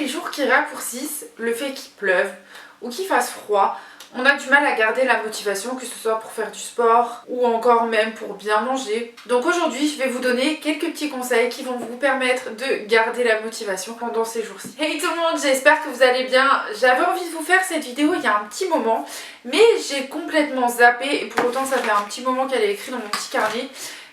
les jours qui raccourcissent, le fait qu'il pleuve ou qu'il fasse froid, on a du mal à garder la motivation, que ce soit pour faire du sport ou encore même pour bien manger. Donc aujourd'hui, je vais vous donner quelques petits conseils qui vont vous permettre de garder la motivation pendant ces jours-ci. Hey tout le monde, j'espère que vous allez bien. J'avais envie de vous faire cette vidéo il y a un petit moment, mais j'ai complètement zappé et pour autant ça fait un petit moment qu'elle est écrite dans mon petit carnet.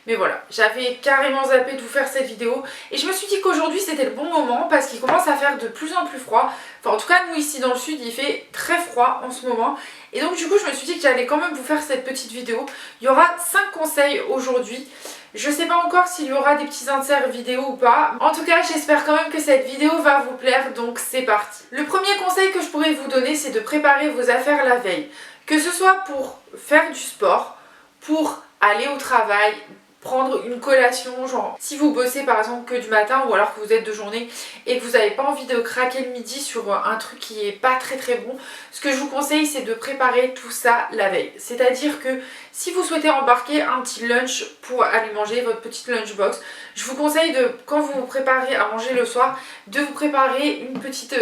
Mais voilà, j'avais carrément zappé de vous faire cette vidéo et je me suis dit qu'aujourd'hui c'était le bon moment parce qu'il commence à faire de plus en plus froid. Enfin en tout cas nous ici dans le sud il fait très froid en ce moment. Et donc du coup je me suis dit que j'allais quand même vous faire cette petite vidéo. Il y aura 5 conseils aujourd'hui. Je sais pas encore s'il y aura des petits inserts vidéo ou pas. En tout cas j'espère quand même que cette vidéo va vous plaire, donc c'est parti. Le premier conseil que je pourrais vous donner c'est de préparer vos affaires la veille. Que ce soit pour faire du sport, pour aller au travail, prendre une collation, genre si vous bossez par exemple que du matin ou alors que vous êtes de journée et que vous n'avez pas envie de craquer le midi sur un truc qui est pas très bon, ce que je vous conseille c'est de préparer tout ça la veille. C'est-à-dire que si vous souhaitez embarquer un petit lunch pour aller manger, votre petite lunchbox, je vous conseille de, quand vous vous préparez à manger le soir, de vous préparer une petite,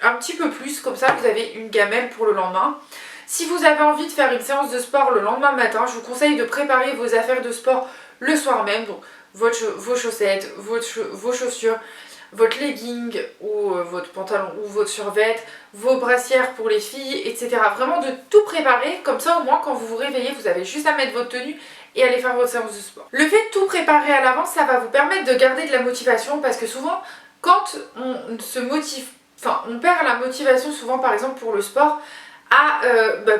un petit peu plus, comme ça vous avez une gamelle pour le lendemain. Si vous avez envie de faire une séance de sport le lendemain matin, je vous conseille de préparer vos affaires de sport le soir même, donc vos chaussettes, vos chaussures, votre legging ou votre pantalon ou votre survêt, vos brassières pour les filles, etc. Vraiment de tout préparer, comme ça au moins quand vous vous réveillez, vous avez juste à mettre votre tenue et aller faire votre séance de sport. Le fait de tout préparer à l'avance, ça va vous permettre de garder de la motivation parce que souvent, quand on se motive, enfin on perd la motivation souvent par exemple pour le sport,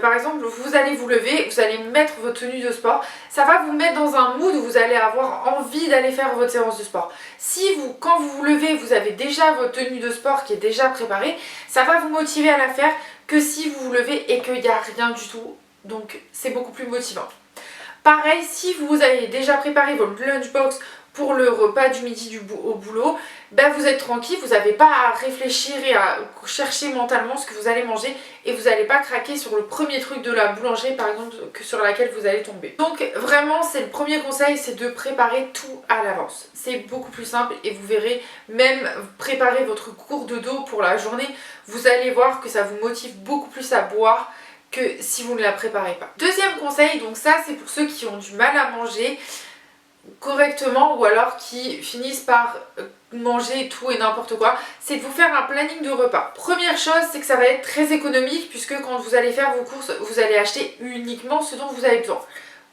par exemple vous allez vous lever, vous allez mettre votre tenue de sport, ça va vous mettre dans un mood où vous allez avoir envie d'aller faire votre séance de sport. Si vous, quand vous vous levez, vous avez déjà votre tenue de sport qui est déjà préparée, ça va vous motiver à la faire que si vous vous levez et qu'il n'y a rien du tout, donc c'est beaucoup plus motivant. Pareil, si vous avez déjà préparé votre lunchbox pour le repas du midi au boulot, ben vous êtes tranquille, vous n'avez pas à réfléchir et à chercher mentalement ce que vous allez manger et vous n'allez pas craquer sur le premier truc de la boulangerie par exemple sur laquelle vous allez tomber. Donc vraiment c'est le premier conseil, c'est de préparer tout à l'avance. C'est beaucoup plus simple et vous verrez, même préparer votre gourde d'eau pour la journée, vous allez voir que ça vous motive beaucoup plus à boire que si vous ne la préparez pas. Deuxième conseil, donc ça c'est pour ceux qui ont du mal à manger correctement ou alors qui finissent par manger tout et n'importe quoi, c'est de vous faire un planning de repas. Première chose, c'est que ça va être très économique puisque quand vous allez faire vos courses, vous allez acheter uniquement ce dont vous avez besoin.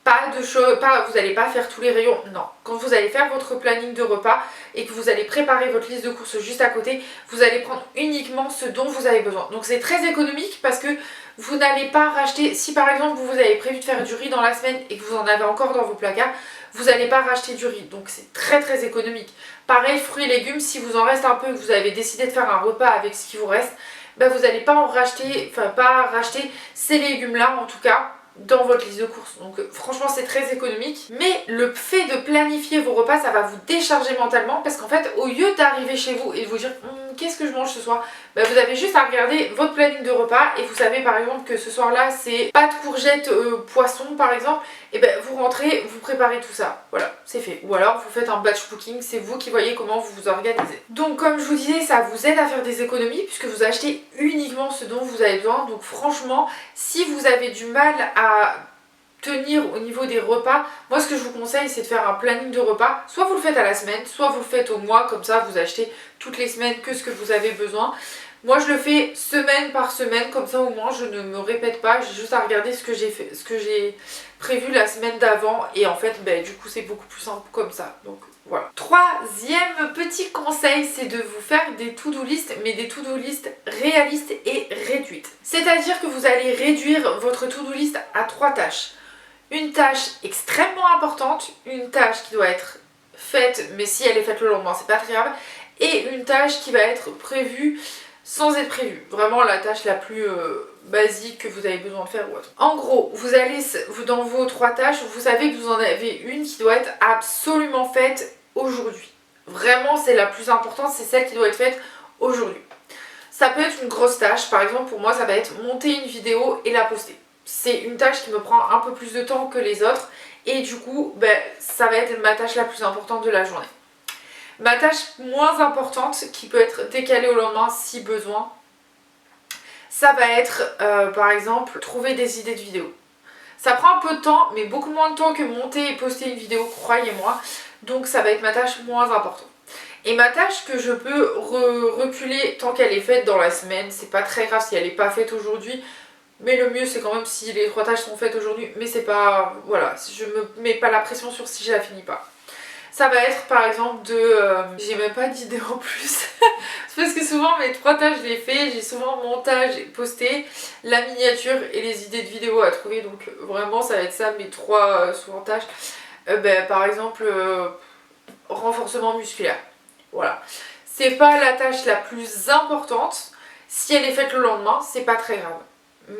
Pas de choses, vous n'allez pas faire tous les rayons, non. Quand vous allez faire votre planning de repas et que vous allez préparer votre liste de courses juste à côté, vous allez prendre uniquement ce dont vous avez besoin. Donc c'est très économique parce que vous n'allez pas racheter, si par exemple vous avez prévu de faire du riz dans la semaine et que vous en avez encore dans vos placards, vous n'allez pas racheter du riz, donc c'est très économique. Pareil, fruits et légumes, si vous en reste un peu et que vous avez décidé de faire un repas avec ce qui vous reste, ben vous n'allez pas en racheter, enfin pas racheter ces légumes-là en tout cas, dans votre liste de courses. Donc franchement c'est très économique. Mais le fait de planifier vos repas, ça va vous décharger mentalement parce qu'en fait au lieu d'arriver chez vous et de vous dire qu'est-ce que je mange ce soir, bah, vous avez juste à regarder votre planning de repas et vous savez par exemple que ce soir là c'est pâtes, courgettes, poisson par exemple, et ben vous rentrez, vous préparez tout ça, voilà c'est fait. Ou alors vous faites un batch cooking, c'est vous qui voyez comment vous vous organisez. Donc comme je vous disais, ça vous aide à faire des économies puisque vous achetez uniquement ce dont vous avez besoin. Donc franchement si vous avez du mal à tenir au niveau des repas, moi ce que je vous conseille c'est de faire un planning de repas, soit vous le faites à la semaine, soit vous le faites au mois, comme ça vous achetez toutes les semaines que ce que vous avez besoin. Moi je le fais semaine par semaine, comme ça au moins je ne me répète pas, j'ai juste à regarder ce que j'ai fait, ce que j'ai prévu la semaine d'avant et en fait du coup c'est beaucoup plus simple comme ça. Donc voilà. Troisième petit conseil, c'est de vous faire des to-do list, mais des to-do list réalistes et réduites. C'est-à-dire que vous allez réduire votre to-do list à 3 tâches. Une tâche extrêmement importante, une tâche qui doit être faite, mais si elle est faite le lendemain, c'est pas très grave, et une tâche qui va être prévue sans être prévue. Vraiment la tâche la plus basique que vous avez besoin de faire ou autre. En gros, vous allez dans vos 3 tâches, vous savez que vous en avez une qui doit être absolument faite aujourd'hui. Vraiment, c'est la plus importante, c'est celle qui doit être faite aujourd'hui. Ça peut être une grosse tâche, par exemple pour moi ça va être monter une vidéo et la poster. C'est une tâche qui me prend un peu plus de temps que les autres et du coup ça va être ma tâche la plus importante de la journée. Ma tâche moins importante, qui peut être décalée au lendemain si besoin, ça va être par exemple trouver des idées de vidéos. Ça prend un peu de temps, mais beaucoup moins de temps que monter et poster une vidéo, croyez-moi. Donc ça va être ma tâche moins importante. Et ma tâche que je peux reculer tant qu'elle est faite dans la semaine, c'est pas très grave si elle n'est pas faite aujourd'hui. Mais le mieux c'est quand même si les 3 tâches sont faites aujourd'hui. Mais c'est pas... Voilà, je me mets pas la pression sur si je la finis pas. Ça va être par exemple de... j'ai même pas d'idée en plus. C'est parce que souvent mes 3 tâches je les fais. J'ai souvent montage et posté, la miniature et les idées de vidéos à trouver. Donc vraiment ça va être ça mes 3 souvent tâches. Par exemple renforcement musculaire. Voilà. C'est pas la tâche la plus importante. Si elle est faite le lendemain, c'est pas très grave.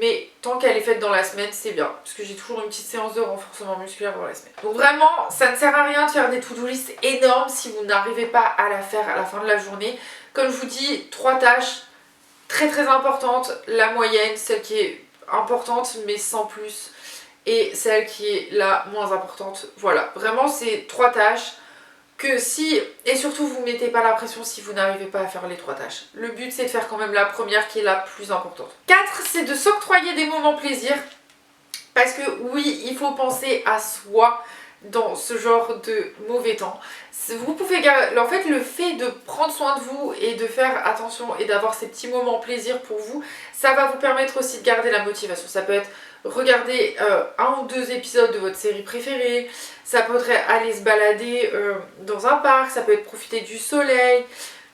Mais tant qu'elle est faite dans la semaine, c'est bien. Parce que j'ai toujours une petite séance de renforcement musculaire dans la semaine. Donc vraiment, ça ne sert à rien de faire des to-do list énormes si vous n'arrivez pas à la faire à la fin de la journée. Comme je vous dis, 3 tâches très très importantes. La moyenne, celle qui est importante mais sans plus. Et celle qui est la moins importante. Voilà, vraiment c'est 3 tâches. Que si, et surtout vous ne mettez pas la pression si vous n'arrivez pas à faire les 3 tâches. Le but c'est de faire quand même la première qui est la plus importante. 4, c'est de s'octroyer des moments plaisir. Parce que oui, il faut penser à soi dans ce genre de mauvais temps. Vous pouvez, en fait, le fait de prendre soin de vous et de faire attention et d'avoir ces petits moments plaisir pour vous, ça va vous permettre aussi de garder la motivation. Ça peut être regarder 1 ou 2 épisodes de votre série préférée, ça peut être aller se balader dans un parc, ça peut être profiter du soleil,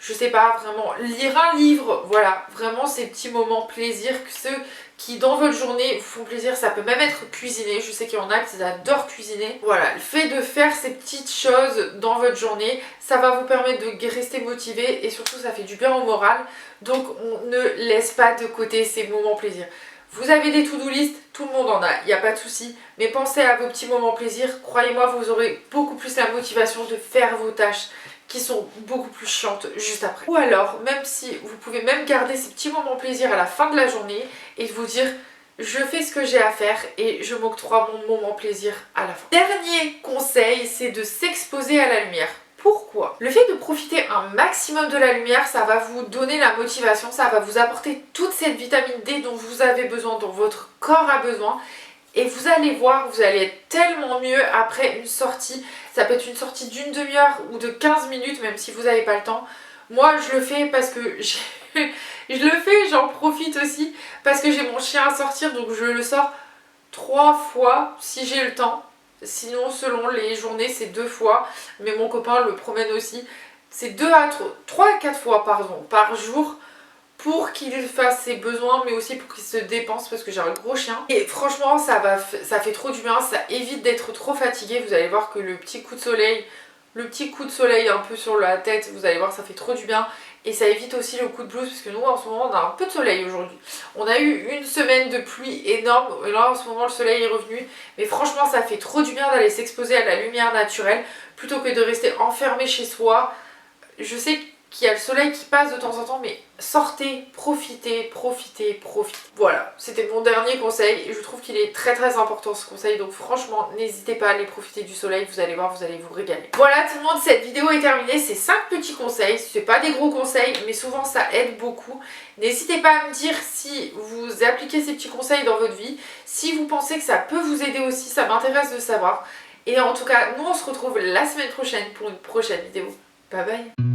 je sais pas, vraiment lire un livre, voilà, vraiment ces petits moments plaisir, ceux qui dans votre journée vous font plaisir. Ça peut même être cuisiner, je sais qu'il y en a qui adorent cuisiner. Voilà, le fait de faire ces petites choses dans votre journée, ça va vous permettre de rester motivé et surtout ça fait du bien au moral. Donc on ne laisse pas de côté ces moments plaisir. Vous avez des to-do list, tout le monde en a, il n'y a pas de souci. Mais pensez à vos petits moments plaisir, croyez-moi, vous aurez beaucoup plus la motivation de faire vos tâches qui sont beaucoup plus chiantes juste après. Ou alors, même si vous pouvez même garder ces petits moments plaisir à la fin de la journée et de vous dire je fais ce que j'ai à faire et je m'octroie mon moment plaisir à la fin. Dernier conseil, c'est de s'exposer à la lumière. Pourquoi? Le fait de profiter un maximum de la lumière, ça va vous donner la motivation, ça va vous apporter toute cette vitamine D dont vous avez besoin, dont votre corps a besoin. Et vous allez voir, vous allez être tellement mieux après une sortie. Ça peut être une sortie d'une demi-heure ou de 15 minutes, même si vous n'avez pas le temps. Moi, je le fais parce que j'en profite aussi parce que j'ai mon chien à sortir, donc je le sors 3 fois si j'ai le temps. Sinon, selon les journées, c'est 2 fois. Mais mon copain le promène aussi. C'est 3 à 4 fois par jour pour qu'il fasse ses besoins, mais aussi pour qu'il se dépense parce que j'ai un gros chien. Et franchement, ça fait trop du bien. Ça évite d'être trop fatigué. Vous allez voir que le petit coup de soleil un peu sur la tête, vous allez voir, ça fait trop du bien. Et ça évite aussi le coup de blues, parce que nous en ce moment on a un peu de soleil aujourd'hui. On a eu une semaine de pluie énorme, et là en ce moment le soleil est revenu. Mais franchement ça fait trop du bien d'aller s'exposer à la lumière naturelle, plutôt que de rester enfermé chez soi. Je sais qu'il y a le soleil qui passe de temps en temps, mais sortez, profitez. Voilà, c'était mon dernier conseil et je trouve qu'il est très très important ce conseil, donc franchement n'hésitez pas à aller profiter du soleil, vous allez voir, vous allez vous régaler. Voilà tout le monde, cette vidéo est terminée, c'est 5 petits conseils, c'est pas des gros conseils mais souvent ça aide beaucoup. N'hésitez pas à me dire si vous appliquez ces petits conseils dans votre vie, si vous pensez que ça peut vous aider aussi, ça m'intéresse de savoir. Et en tout cas, nous on se retrouve la semaine prochaine pour une prochaine vidéo. Bye bye.